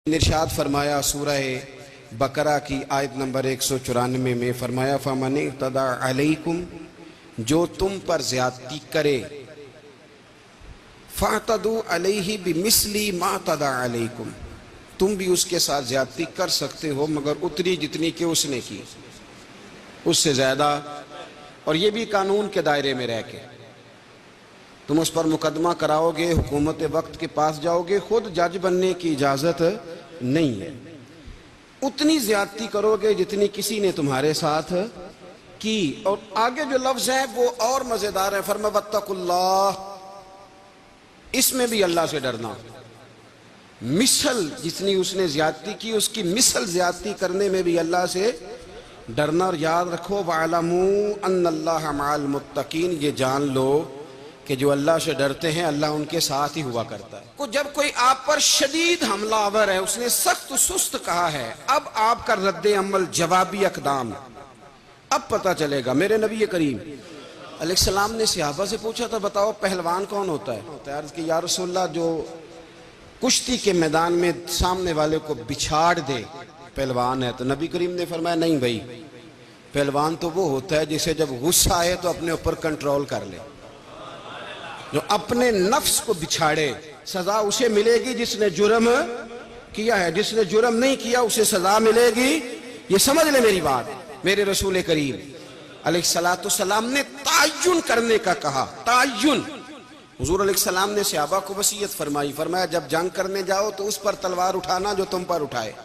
इरशाद फरमाया सूरह बकरा की आयत नंबर 194 में फरमाया फमन इत्तदा अलैकुम, जो तुम पर ज्यादती करे, फ़अतदू अलैहि बिमिस्ली मा तदा अलैकुम, तुम भी उसके साथ ज्यादती कर सकते हो मगर उतनी जितनी कि उसने की, उससे ज्यादा। और ये भी कानून के दायरे में रह के तुम उस पर मुकदमा कराओगे, हुकूमत वक्त के पास जाओगे, खुद जज बनने की इजाजत नहीं है। उतनी ज्यादती करोगे जितनी किसी ने तुम्हारे साथ की। और आगे जो लफ्ज है वो और मजेदार है, फरमा वत्तकुल्लाह, इसमें भी अल्लाह से डरना। मिसल जितनी उसने ज्यादती की, उसकी मिसल ज्यादती करने में भी अल्लाह से डरना। और याद रखो वअलमू अन्नल्लाह मअल मुत्तकीन, ये जान लो कि जो अल्लाह से डरते हैं अल्लाह उनके साथ ही हुआ करता है। को जब कोई आप पर शदीद हमलावर है, उसने सख्त सुस्त कहा है, अब आपका रद्द अमल जवाबी अकदाम, अब पता चलेगा। मेरे नबी करीम अलैहिस्सलाम ने सहाबा से पूछा था, बताओ पहलवान कौन होता है? अर्ज़ की या रसूलल्लाह, जो कुश्ती के मैदान में सामने वाले को बिछाड़ दे पहलवान है। तो नबी करीम ने फरमाया नहीं भाई, पहलवान तो वो होता है जिसे जब गुस्सा आए तो अपने ऊपर कंट्रोल कर ले, जो अपने नफ्स को बिछाड़े। सजा उसे मिलेगी जिसने जुर्म किया है, जिसने जुर्म नहीं किया उसे सजा मिलेगी। ये समझ ले मेरी बात। मेरे रसूल करीम अलैहिस्सलाम ने तायुन करने का कहा, तायुन। हुजूर अलैहिस्सलाम ने सहाबा को वसीयत फरमाई, फरमाया जब जंग करने जाओ तो उस पर तलवार उठाना जो तुम पर उठाए,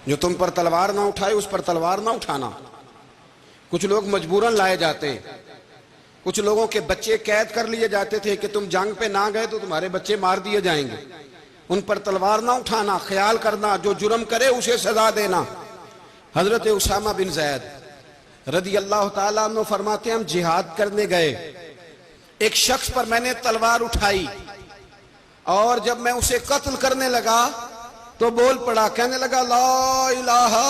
जो तुम पर तलवार ना उठाए उस पर तलवार ना उठाना। कुछ लोग मजबूरन लाए जाते, कुछ लोगों के बच्चे कैद कर लिए जाते थे कि तुम जंग पे ना गए तो तुम्हारे बच्चे मार दिए जाएंगे, उन पर तलवार ना उठाना, ख्याल करना, जो जुर्म करे उसे सजा देना। हजरत उसामा बिन ज़ैद रदी अल्लाह ताला अन्हु फरमाते हैं, हम जिहाद करने गए, एक शख्स पर मैंने तलवार उठाई और जब मैं उसे कत्ल करने लगा तो बोल पड़ा, कहने लगा ला इलाहा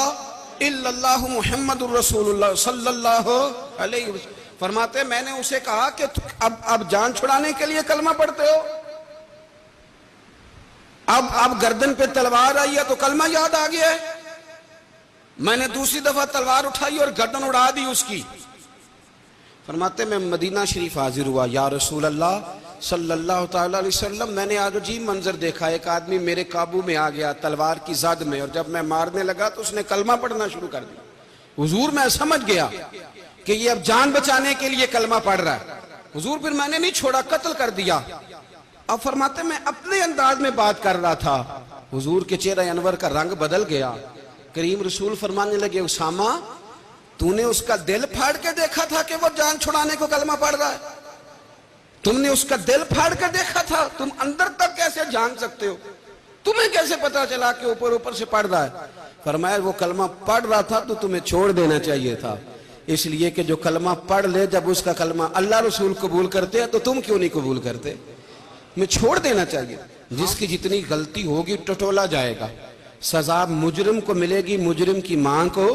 इल्लल्लाहु मुहम्मदुर रसूलुल्लाह सल्लल्लाहु अलैहि वसल्लम। फरमाते मैंने उसे कहा कि अब जान छुड़ाने के लिए कलमा पढ़ते हो, अब गर्दन पे तलवार आई है तो कलमा याद आ गया है। मैंने दूसरी दफा तलवार उठाई और गर्दन उड़ा दी उसकी। फरमाते मैं मदीना शरीफ हाजिर हुआ, या रसूल अल्लाह सल्लल्लाहु तआला अलैहि वसल्लम, मैंने आज अजीब मंजर देखा, एक आदमी मेरे काबू में आ गया तलवार की जद में, और जब मैं मारने लगा तो उसने कलमा पढ़ना शुरू कर दिया। हुजूर मैं समझ गया कि ये अब जान बचाने के लिए कलमा पढ़ रहा है। हुजूर फिर मैंने नहीं छोड़ा, कत्ल कर दिया। अब फरमाते मैं अपने अंदाज में बात कर रहा था, हुजूर के चेहरे अनवर का रंग बदल गया। करीम रसूल फरमाने लगे, उसामा तूने उसका दिल फाड़ के देखा था कि वो जान छुड़ाने को कलमा पढ़ रहा है? तुमने उसका दिल फाड़ कर देखा था? तुम अंदर तक कैसे जान सकते हो? तुम्हें कैसे पता चला कि ऊपर ऊपर से पढ़ रहा है? फरमाया वो कलमा पढ़ रहा था तो तुम्हें छोड़ देना चाहिए था, इसलिए कि जो कलमा पढ़ ले, जब उसका कलमा अल्लाह रसूल कबूल करते हैं तो तुम क्यों नहीं कबूल करते? मैं छोड़ देना चाहिए। जिसकी जितनी गलती होगी टटोला जाएगा। सजा मुजरिम को मिलेगी, मुजरिम की मां को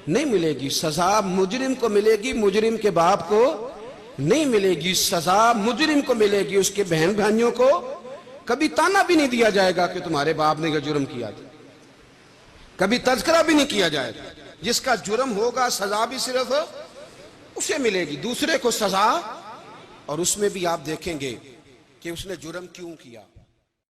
नहीं मिलेगी। सजा मुजरिम को मिलेगी, मुजरिम के बाप को नहीं मिलेगी। सजा मुजरिम को मिलेगी, उसके बहन भाइयों को कभी ताना भी नहीं दिया जाएगा कि तुम्हारे बाप ने यह जुर्म किया था, कभी तज़किरा भी नहीं किया जाएगा। जिसका जुर्म होगा सजा भी सिर्फ उसे मिलेगी, दूसरे को सजा। और उसमें भी आप देखेंगे कि उसने जुर्म क्यों किया।